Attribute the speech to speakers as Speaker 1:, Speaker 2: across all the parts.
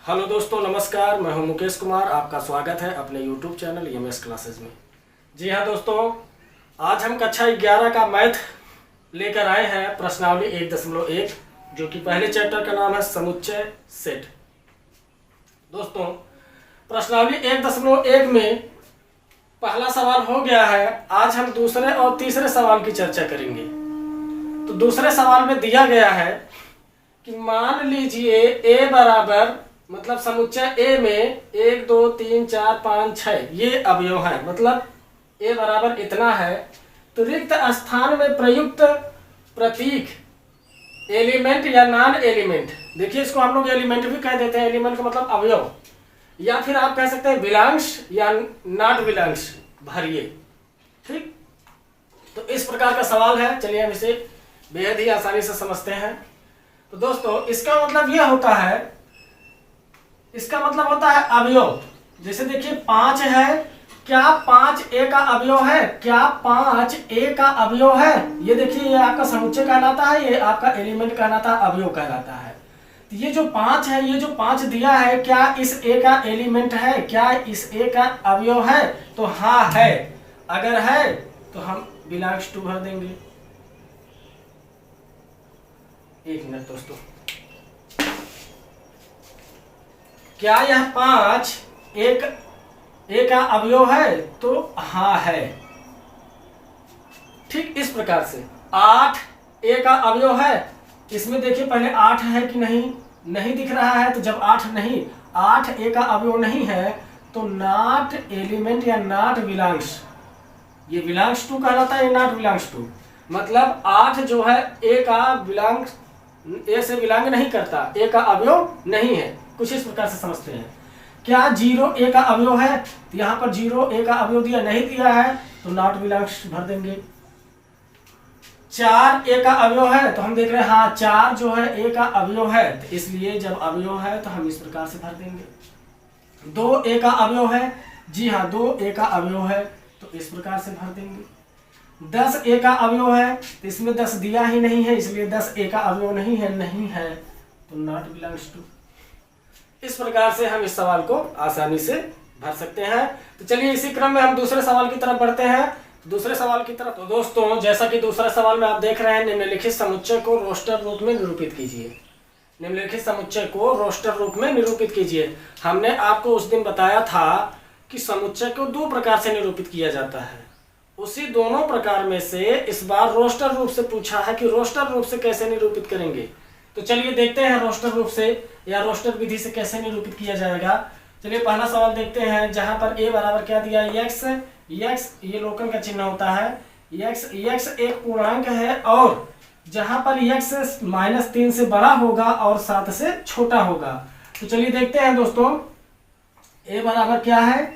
Speaker 1: Hello दोस्तों, नमस्कार। मैं हूं मुकेश कुमार। आपका स्वागत है अपने यूट्यूब चैनल EMS क्लासेस में। जी हाँ दोस्तों, आज हम कक्षा 11 का मैथ लेकर आए हैं प्रश्नावली 1.1, जो कि पहले चैप्टर का नाम है समुच्चय सेट। दोस्तों, प्रश्नावली 1.1 में पहला सवाल हो गया है। आज हम दूसरे और तीसरे सवाल की चर्चा करेंगे। तो दूसरे सवाल में दिया गया है कि मान लीजिए A बराबर, मतलब समुच्चय A में 1 2 3 4 5 6 ये अवयव है, मतलब A बराबर इतना है। तो रिक्त स्थान में प्रयुक्त प्रतीक एलिमेंट या नॉन एलिमेंट, देखिए इसको हम लोग एलिमेंट भी कह देते हैं। एलिमेंट का मतलब अवयव, या फिर आप कह सकते हैं बिलांग्स या नॉट बिलांग्स भरिए। ठीक, तो इस प्रकार का सवाल है। चलिए हम इसे बेहद ही आसानी से समझते हैं। तो दोस्तों, इसका मतलब यह होता है, इसका मतलब होता है अवयव। जैसे देखिए 5 है, क्या 5 A का अवयव है? क्या 5 A का अवयव है? ये देखिए, ये आपका समुच्चय कहलाता है, ये आपका एलिमेंट कहलाता है, अवयव कहलाता है। तो ये जो 5 है, ये जो 5 दिया है, क्या इस A का एलिमेंट है? क्या इस A का अवयव है? तो हाँ है। अगर है तो हम बिलोंग्स टू भर देंगे। एक मिनट दोस्तों, क्या यह 5 एक A का अवयव है? तो हाँ है। ठीक इस प्रकार से 8 A का अवयव है। इसमें देखिए पहले 8 है कि नहीं, नहीं दिख रहा है। तो जब 8 नहीं, 8 A का अवयव नहीं है तो नॉट एलिमेंट या नॉट बिलोंग्स, ये बिलोंग्स टू कहलाता है, ये नॉट बिलोंग्स टू। मतलब 8 जो है A का बिलोंग्स, A से बिलोंग नहीं करता, A का अवयव नहीं है। कुछ इस प्रकार से समझते हैं। क्या 0 A का अवयव है? तो यहाँ पर 0 A का अवयव दिया नहीं दिया है, तो नॉट बिलोंग्स भर देंगे। 4 A का अवयव है, तो हम देख रहे हैं हाँ 4 जो है A का अवयव है, तो इसलिए जब अवयव है तो हम इस प्रकार से भर देंगे। 2 A का अवयव है, जी हाँ 2 A का अवयव है, तो इस प्रकार से भर देंगे। 10 A का अवयव है, तो इसमें 10 दिया ही नहीं है, इसलिए 10 A का अवयव नहीं है, तो नॉट बिलोंग्स टू। इस प्रकार से हम इस सवाल को आसानी से भर सकते हैं। तो चलिए इसी क्रम में हम दूसरे सवाल की तरफ बढ़ते हैं। दूसरे सवाल की तरफ, तो दोस्तों जैसा कि दूसरे सवाल में आप देख रहे हैं, निम्नलिखित समुच्चय को रोस्टर रूप में निरूपित कीजिए। निम्नलिखित समुच्चय को रोस्टर रूप में निरूपित कीजिए। हमने आपको उस दिन बताया था कि समुच्चय को 2 प्रकार से निरूपित किया जाता है। उसी दोनों प्रकार में से इस बार रोस्टर रूप से पूछा है कि रोस्टर रूप से कैसे निरूपित करेंगे। तो चलिए देखते हैं रोस्टर रूप से या रोस्टर विधि से कैसे निरूपित किया जाएगा। चलिए पहला सवाल देखते हैं, जहां पर A बराबर क्या दिया, x ये लोकन का चिन्ह होता है। x एक पूर्णांक है, और जहां पर x -3 से बड़ा होगा और 7 से छोटा होगा। तो चलिए देखते हैं दोस्तों, A बराबर क्या है,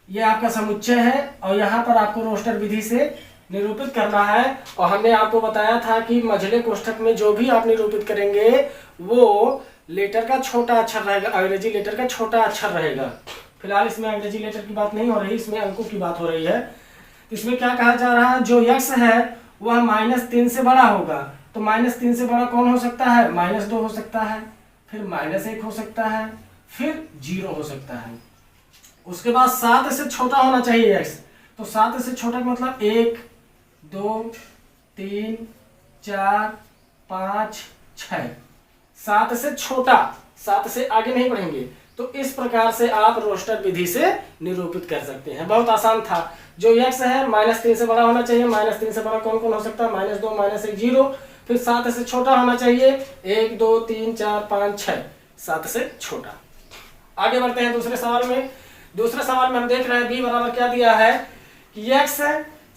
Speaker 1: ये आपका समुच्चय है, और यहाँ पर आपको रोस्टर विधि से निरूपित करना है। और हमने आपको बताया था कि मझले कोष्ठक में जो भी आप निरूपित करेंगे वो लेटर का छोटा अक्षर रहेगा, अंग्रेजी लेटर का छोटा अक्षर रहेगा। फिलहाल इसमें अंग्रेजी लेटर की बात नहीं हो रही, इसमें अंकों की बात हो रही है। इसमें क्या कहा जा रहा है, जो x है वह -3 से बड़ा होगा। तो -3 से बड़ा कौन हो सकता है? -2 हो सकता है, फिर -1 हो सकता है, फिर 0 हो सकता है। उसके बाद 7 से छोटा होना चाहिए x। तो 7 से छोटा का मतलब 1 2 3 4 5 6, 7 से छोटा, 7 से आगे नहीं बढ़ेंगे। तो इस प्रकार से आप रोस्टर विधि से निरूपित कर सकते हैं। बहुत आसान था। जो x है -3 से बड़ा होना चाहिए। -3 से बड़ा कौन कौन हो सकता है? -2 -1 0। फिर 7 से छोटा होना चाहिए 1 2 3 4 5 6, 7 से छोटा। आगे बढ़ते हैं दूसरे सवाल में। दूसरे सवाल में हम देख रहे हैं B बराबर क्या दिया है कि x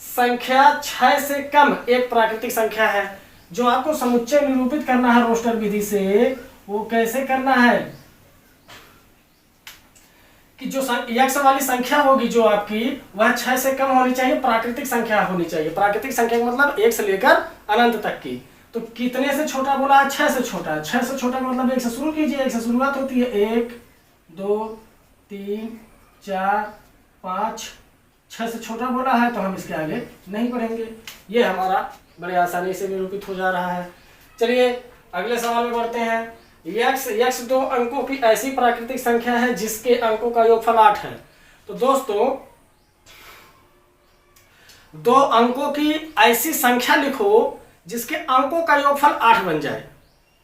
Speaker 1: संख्या 6 से कम एक प्राकृतिक संख्या है। जो आपको समुच्चय निरूपित करना है रोस्टर विधि से, वो कैसे करना है कि जो x वाली संख्या होगी जो आपकी, वह 6 से कम होनी चाहिए, प्राकृतिक संख्या होनी चाहिए। प्राकृतिक संख्या का मतलब 1 से लेकर अनंत तक की। तो कितने से छोटा बोला है? 6 से छोटा। 6 से छोटा का मतलब 1 से शुरू कीजिए। 1 से शुरुआत होती है 1 2 3 4 5, 6 से छोटा बोला है, तो हम इसके आगे नहीं बढ़ेंगे। ये हमारा बड़े आसानी से निरूपित हो जा रहा है। चलिए अगले सवाल में बढ़ते हैं। यक्स 2 अंकों की ऐसी प्राकृतिक संख्या है जिसके अंकों का योगफल 8 है। तो दोस्तों 2 अंकों की ऐसी संख्या लिखो जिसके अंकों का योगफल 8 बन जाए।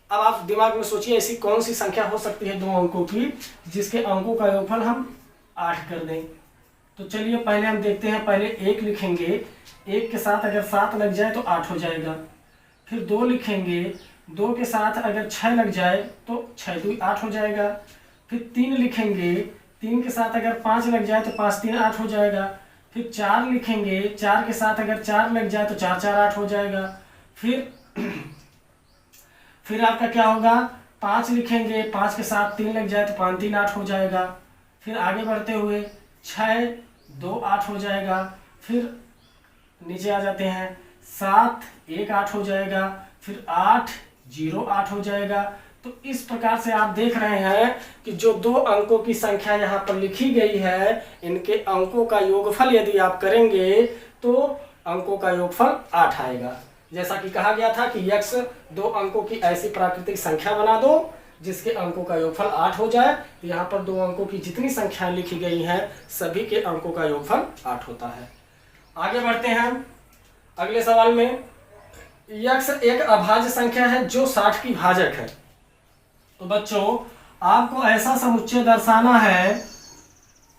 Speaker 1: अब आप दिमाग में सोचिए ऐसी कौन सी संख्या हो सकती है 2 अंकों की जिसके अंकों का योगफल हम 8 कर दें। तो चलिए पहले हम देखते हैं। पहले 1 लिखेंगे, 1 के साथ अगर 7 लग जाए तो 8 हो जाएगा। फिर 2 लिखेंगे, 2 के साथ अगर 6 लग जाए तो 6 2 8 हो जाएगा। फिर 3 लिखेंगे, 3 के साथ अगर 5 लग जाए तो 5 3 8 हो जाएगा। फिर 4 लिखेंगे, 4 के साथ अगर 4 लग जाए तो 4 4 8 हो जाएगा। फिर आपका क्या होगा, 5 लिखेंगे, 5 के साथ 3 लग जाए तो 5 3 8 हो जाएगा। फिर आगे बढ़ते हुए 6 2 8 हो जाएगा। फिर नीचे आ जाते हैं, 7 1 8 हो जाएगा। फिर 8 0 8 हो जाएगा। तो इस प्रकार से आप देख रहे हैं कि जो 2 अंकों की संख्या यहाँ पर लिखी गई है, इनके अंकों का योगफल यदि आप करेंगे तो अंकों का योगफल 8 आएगा। जैसा कि कहा गया था कि यक्स 2 अंकों की ऐसी प्राकृतिक संख्या बना दो जिसके अंकों का योगफल 8 हो जाए। तो यहाँ पर 2 अंकों की जितनी संख्याएं लिखी गई हैं सभी के अंकों का योगफल 8 होता है। आगे बढ़ते हैं अगले सवाल में। यक्स एक अभाज्य संख्या है जो 60 की भाजक है। तो बच्चों आपको ऐसा समुच्चय दर्शाना है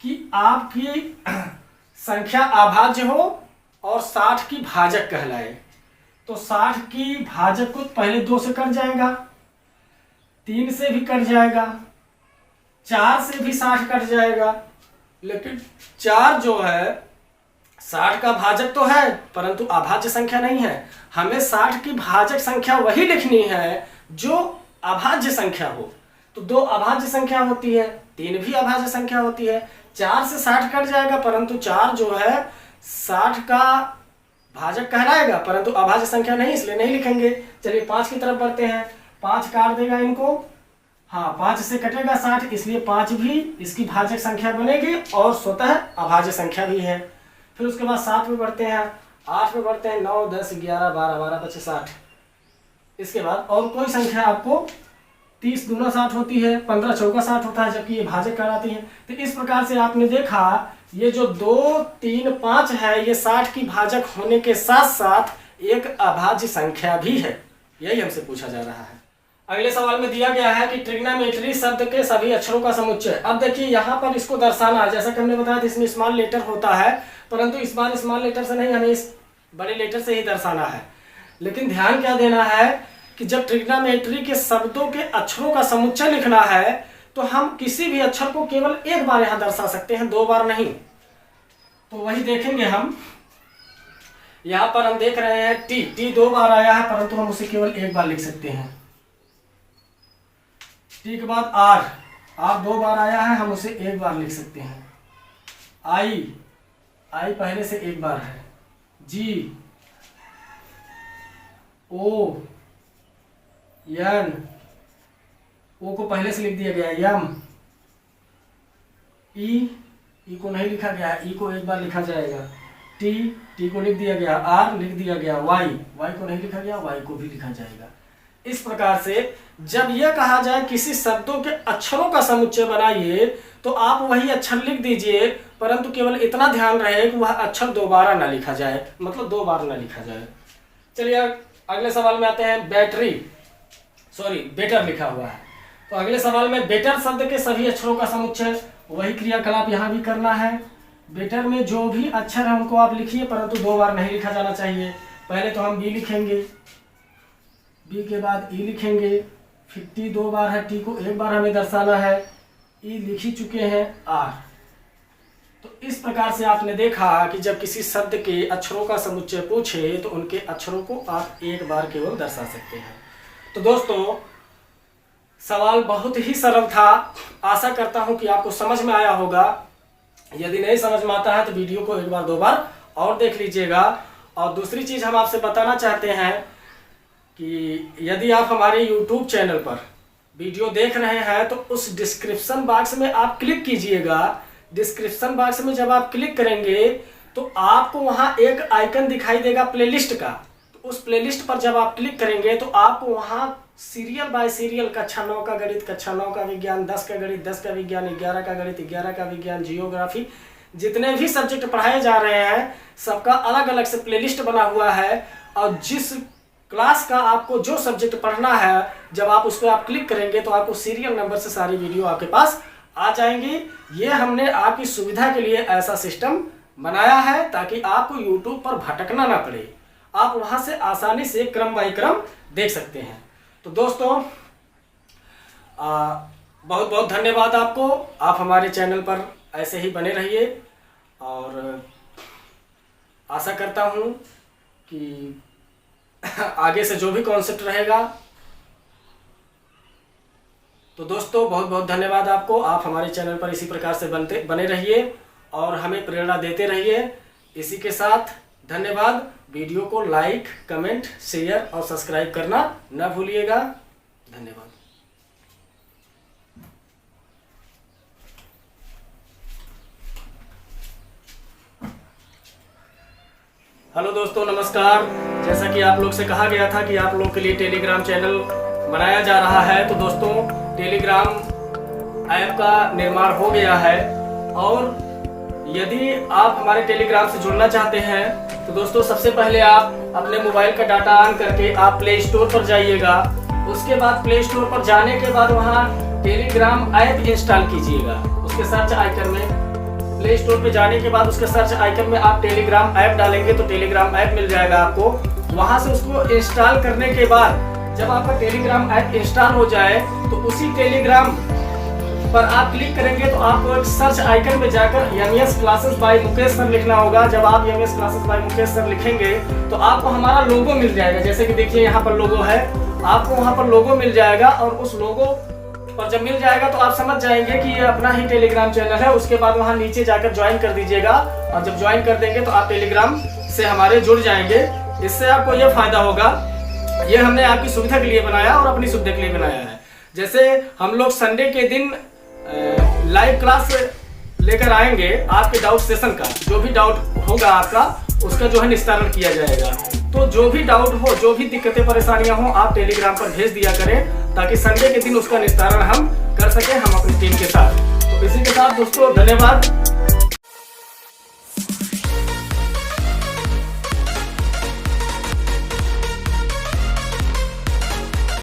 Speaker 1: कि आपकी संख्या अभाज्य हो और 60 की भाजक कहलाए। तो 60 की भाजक को पहले 2 से कट जाएगा, 3 से भी कट जाएगा, 4 से भी 60 कट जाएगा। लेकिन 4 जो है 60 का भाजक तो है परंतु अभाज्य संख्या नहीं है। हमें 60 की भाजक संख्या वही लिखनी है जो अभाज्य संख्या हो। तो 2 अभाज्य संख्या होती है, 3 भी अभाज्य संख्या होती है। 4 से 60 कट जाएगा परंतु 4 जो है 60 का भाजक कहलाएगा परंतु अभाज्य संख्या नहीं, इसलिए नहीं लिखेंगे। चलिए 5 की तरफ बढ़ते हैं। 5 काट देगा इनको, हाँ 5 से कटेगा 60, इसलिए 5 भी इसकी भाजक संख्या बनेगी और स्वतः अभाज्य संख्या भी है। फिर उसके बाद 7 में बढ़ते हैं, 8 में बढ़ते हैं, 9 10 11 12 12 25 60। इसके बाद और कोई संख्या आपको 30 दूना 60 होती है, 15 चौका 60 होता है, जबकि ये भाजक कहलाती है। तो इस प्रकार से आपने देखा ये जो 2 3 5 है ये 60 की भाजक होने के साथ साथ एक अभाज्य संख्या भी है। यही हमसे पूछा जा रहा है। अगले सवाल में दिया गया है कि ट्रिग्नोमेट्री शब्द के सभी अक्षरों का समुच्चय। अब देखिए यहाँ पर इसको दर्शाना है, जैसा कि हमने बताया था इसमें स्मॉल लेटर होता है परंतु इस बार स्मॉल लेटर से नहीं, हमें इस बड़े लेटर से ही दर्शाना है। लेकिन ध्यान क्या देना है कि जब ट्रिग्नोमेट्री के शब्दों के अक्षरों का समुच्चय लिखना है तो हम किसी भी अक्षर को केवल एक बार यहाँ दर्शा सकते हैं, 2 बार नहीं। तो वही देखेंगे हम। यहाँ पर हम देख रहे हैं टी 2 बार आया है परंतु हम उसे केवल एक बार लिख सकते हैं। टी के बाद आर 2 बार आया है, हम उसे एक बार लिख सकते हैं। आई पहले से एक बार है। जी ओ एन, ओ को पहले से लिख दिया गया है। यम ई को नहीं लिखा गया है, ई को एक बार लिखा जाएगा। टी को लिख दिया गया, आर लिख दिया गया, वाई को नहीं लिखा गया, वाई को भी लिखा जाएगा। इस प्रकार से जब यह कहा जाए किसी शब्दों के अक्षरों का समुच्चय बनाइए तो आप वही अक्षर लिख दीजिए परंतु केवल इतना ध्यान रहे कि वह अक्षर दोबारा ना लिखा जाए, मतलब 2 बार ना लिखा जाए। चलिए अगले सवाल में आते हैं। बेटर लिखा हुआ है। तो अगले सवाल में बेटर शब्द के सभी अक्षरों का समुच्चय, वही क्रियाकलाप यहाँ भी करना है। बेटर में जो भी अक्षर है उनको आप लिखिए परंतु 2 बार नहीं लिखा जाना चाहिए। पहले तो हम बी लिखेंगे, बी के बाद ई लिखेंगे, फिर टी 2 बार है, टी को एक बार हमें दर्शाना है, ई लिख ही चुके हैं, आर। तो इस प्रकार से आपने देखा कि जब किसी शब्द के अक्षरों का समुच्चय पूछे तो उनके अक्षरों को आप एक बार केवल दर्शा सकते हैं। तो दोस्तों सवाल बहुत ही सरल था, आशा करता हूं कि आपको समझ में आया होगा। यदि नहीं समझ में आता है तो वीडियो को एक बार 2 बार और देख लीजिएगा। और दूसरी चीज़ हम आपसे बताना चाहते हैं कि यदि आप हमारे YouTube चैनल पर वीडियो देख रहे हैं तो उस डिस्क्रिप्शन बॉक्स में आप क्लिक कीजिएगा। डिस्क्रिप्शन बॉक्स में जब आप क्लिक करेंगे तो आपको वहाँ एक आइकन दिखाई देगा प्लेलिस्ट का। तो उस प्लेलिस्ट पर जब आप क्लिक करेंगे तो आपको वहाँ सीरियल बाय सीरियल कक्षा 9 का गणित, कक्षा 9 का विज्ञान, 10 का गणित, 10 का विज्ञान, 11 का गणित, 11 का विज्ञान, जियोग्राफी, जितने भी सब्जेक्ट पढ़ाए जा रहे हैं सबका अलग अलग से प्लेलिस्ट बना हुआ है। और जिस क्लास का आपको जो सब्जेक्ट पढ़ना है, जब आप उस पर आप क्लिक करेंगे तो आपको सीरियल नंबर से सारी वीडियो आपके पास आ जाएंगी। ये हमने आपकी सुविधा के लिए ऐसा सिस्टम बनाया है ताकि आपको यूट्यूब पर भटकना ना पड़े, आप वहां से आसानी से क्रम बाय क्रम देख सकते हैं। तो दोस्तों बहुत बहुत धन्यवाद आपको। आप हमारे चैनल पर ऐसे ही बने रहिए और आशा करता हूं कि आगे से जो भी कॉन्सेप्ट रहेगा। तो दोस्तों बहुत बहुत धन्यवाद आपको। आप हमारे चैनल पर इसी प्रकार से बने रहिए और हमें प्रेरणा देते रहिए। इसी के साथ धन्यवाद। वीडियो को लाइक, कमेंट, शेयर और सब्सक्राइब करना न भूलिएगा। धन्यवाद। हेलो दोस्तों, नमस्कार। जैसा कि आप लोग से कहा गया था कि आप लोग के लिए टेलीग्राम चैनल बनाया जा रहा है, तो दोस्तों टेलीग्राम ऐप का निर्माण हो गया है। और यदि आप हमारे टेलीग्राम से जुड़ना चाहते हैं तो दोस्तों सबसे पहले आप अपने मोबाइल का डाटा ऑन करके आप प्ले स्टोर पर जाइएगा। उसके बाद प्ले स्टोर पर जाने के बाद वहाँ टेलीग्राम ऐप इंस्टॉल कीजिएगा। उसके सर्च आइकन में, प्ले स्टोर पे जाने के बाद उसके सर्च आइकन में आप टेलीग्राम ऐप डालेंगे तो टेलीग्राम ऐप मिल जाएगा आपको। वहाँ से उसको इंस्टॉल करने के बाद जब आपका टेलीग्राम ऐप इंस्टॉल हो जाए तो उसी टेलीग्राम पर आप क्लिक करेंगे तो आपको एक सर्च आइकन में जाकर MS classes bye Mukesh sir लिखना होगा। जब आप MS classes bye Mukesh sir लिखेंगे तो आपको हमारा लोगो मिल जाएगा। जैसे कि देखिए यहाँ पर लोगो है, आपको वहाँ पर लोगो मिल जाएगा। और उस लोगो पर जब मिल जाएगा तो आप समझ जाएंगे कि ये अपना ही टेलीग्राम चैनल है। उसके बाद वहाँ नीचे जाकर ज्वाइन कर दीजिएगा और जब ज्वाइन कर देंगे तो आप टेलीग्राम से हमारे जुड़ जाएंगे। इससे आपको ये फायदा होगा, ये हमने आपकी सुविधा के लिए बनाया और अपनी सुविधा के लिए बनाया है। जैसे हम लोग संडे के दिन लाइव क्लास लेकर आएंगे, आपके डाउट सेशन का जो भी डाउट होगा आपका उसका जो है निस्तारण किया जाएगा। तो जो भी डाउट हो, जो भी दिक्कतें परेशानियां हो, आप टेलीग्राम पर भेज दिया करें ताकि संडे के दिन उसका निस्तारण हम कर सकें हम अपनी टीम के साथ। तो इसी के साथ दोस्तों धन्यवाद।